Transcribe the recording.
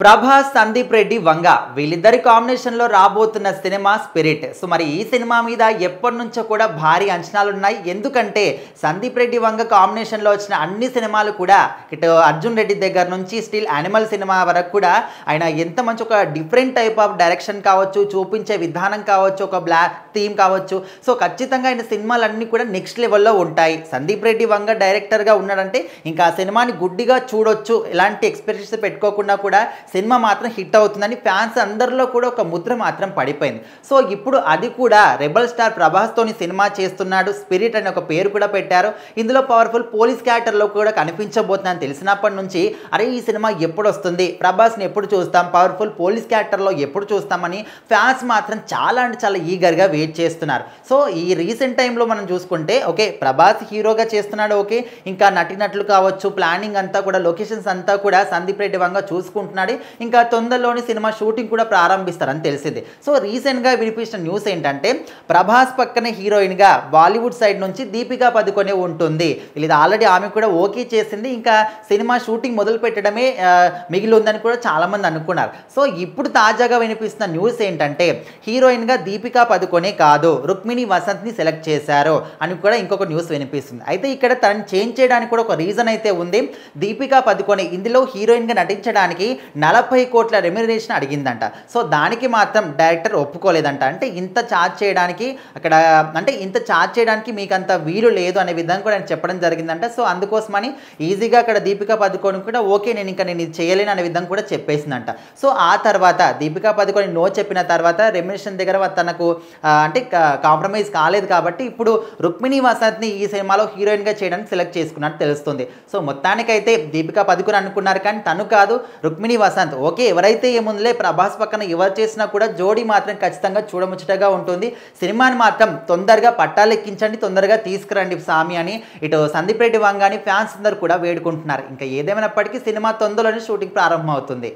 ప్రభాస్, సందీప్ రెడ్డి, వంగ వీళ్ళిద్దరి కాంబినేషన్లో రాబోతున్న సినిమా స్పిరిట్. సో మరి ఈ సినిమా మీద ఎప్పటి నుంచో కూడా భారీ అంచనాలు ఉన్నాయి. ఎందుకంటే సందీప్ రెడ్డి, వంగ కాంబినేషన్లో వచ్చిన అన్ని సినిమాలు కూడా ఇటు అర్జున్ రెడ్డి దగ్గర నుంచి స్టిల్ యానిమల్ సినిమా వరకు కూడా ఆయన ఎంత మంచి ఒక డిఫరెంట్ టైప్ ఆఫ్ డైరెక్షన్ కావచ్చు, చూపించే విధానం కావచ్చు, ఒక బ్లాక్ థీమ్ కావచ్చు. సో ఖచ్చితంగా ఆయన సినిమాలన్నీ కూడా నెక్స్ట్ లెవెల్లో ఉంటాయి. సందీప్ రెడ్డి, వంగ డైరెక్టర్గా ఉన్నాడంటే ఇంకా ఆ సినిమాని గుడ్డిగా చూడొచ్చు, ఎలాంటి ఎక్స్పెక్టేషన్స్ పెట్టుకోకుండా కూడా సినిమా మాత్రం హిట్ అవుతుందని ఫ్యాన్స్ అందరిలో కూడా ఒక ముద్ర మాత్రం పడిపోయింది. సో ఇప్పుడు అది కూడా రెబల్ స్టార్ ప్రభాస్తోని సినిమా చేస్తున్నాడు. స్పిరిట్ అనే ఒక పేరు కూడా పెట్టారు. ఇందులో పవర్ఫుల్ పోలీస్ క్యారెక్టర్లో కూడా కనిపించబోతుందని తెలిసినప్పటి నుంచి అరే ఈ సినిమా ఎప్పుడు వస్తుంది, ప్రభాస్ని ఎప్పుడు చూస్తాం, పవర్ఫుల్ పోలీస్ క్యారెక్టర్లో ఎప్పుడు చూస్తామని ఫ్యాన్స్ మాత్రం చాలా అంటే చాలా ఈగర్గా వెయిట్ చేస్తున్నారు. సో ఈ రీసెంట్ టైంలో మనం చూసుకుంటే ఓకే ప్రభాస్ హీరోగా చేస్తున్నాడు, ఓకే ఇంకా నటినట్లు కావచ్చు, ప్లానింగ్ అంతా కూడా లొకేషన్స్ అంతా కూడా సందీప్ రెడ్డి వంగ చూసుకుంటున్నాడు. ఇంకా తొందరలోని సినిమా షూటింగ్ కూడా ప్రారంభిస్తారని తెలిసింది. సో రీసెంట్గా వినిపించిన న్యూస్ ఏంటంటే ప్రభాస్ పక్కనే హీరోయిన్గా బాలీవుడ్ సైడ్ నుంచి దీపికా పదుకొనే ఉంటుంది. ఇది ఆల్రెడీ ఆమె కూడా ఓకే చేసింది. ఇంకా సినిమా షూటింగ్ మొదలు పెట్టడమే మిగిలి ఉందని కూడా చాలామంది అనుకున్నారు. సో ఇప్పుడు తాజాగా వినిపిస్తున్న న్యూస్ ఏంటంటే హీరోయిన్గా దీపికా పదుకొనే కాదు, రుక్మిణి వసంత్ని సెలెక్ట్ చేశారు అని కూడా ఇంకొక న్యూస్ వినిపిస్తుంది. అయితే ఇక్కడ తనని చేంజ్ చేయడానికి కూడా ఒక రీజన్ అయితే ఉంది. దీపికా పదుకొనే ఇందులో హీరోయిన్గా నటించడానికి 40 కోట్ల రెమ్యునరేషన్ అడిగిందంట. సో దానికి మాత్రం డైరెక్టర్ ఒప్పుకోలేదంట. అంటే ఇంత ఛార్జ్ చేయడానికి అక్కడ అంటే ఇంత ఛార్జ్ చేయడానికి మీకు అంత వీలు లేదు అనే విధంగా కూడా ఆయన చెప్పడం జరిగిందంట. సో అందుకోసమని ఈజీగా అక్కడ దీపికా పదుకొని కూడా ఓకే నేను ఇది చేయలేను అనే విధంగా కూడా చెప్పేసిందంట. సో ఆ తర్వాత దీపికా పదుకొని నో చెప్పిన తర్వాత రెమ్యునరేషన్ దగ్గర తనకు అంటే కాంప్రమైజ్ కాలేదు కాబట్టి ఇప్పుడు రుక్మిణి వసంత్ని ఈ సినిమాలో హీరోయిన్గా చేయడానికి సెలెక్ట్ చేసుకున్నట్టు తెలుస్తుంది. సో మొత్తానికైతే దీపికా పదుకొని అనుకున్నారు కానీ తను కాదు, రుక్మిణి వసంత్. ఓకే ఎవరైతే ఏముందిలే ప్రభాస్ పక్కన ఎవరు చేసినా కూడా జోడీ మాత్రం ఖచ్చితంగా చూడముచ్చటగా ఉంటుంది. సినిమాని మాత్రం తొందరగా పట్టాలెక్కించండి, తొందరగా తీసుకురండి సామి అని ఇటు సందీప్ రెడ్డి వంగ అని ఫ్యాన్స్ అందరూ కూడా వేడుకుంటున్నారు. ఇంకా ఏదేమైనప్పటికీ సినిమా తొందరలోనే షూటింగ్ ప్రారంభం అవుతుంది.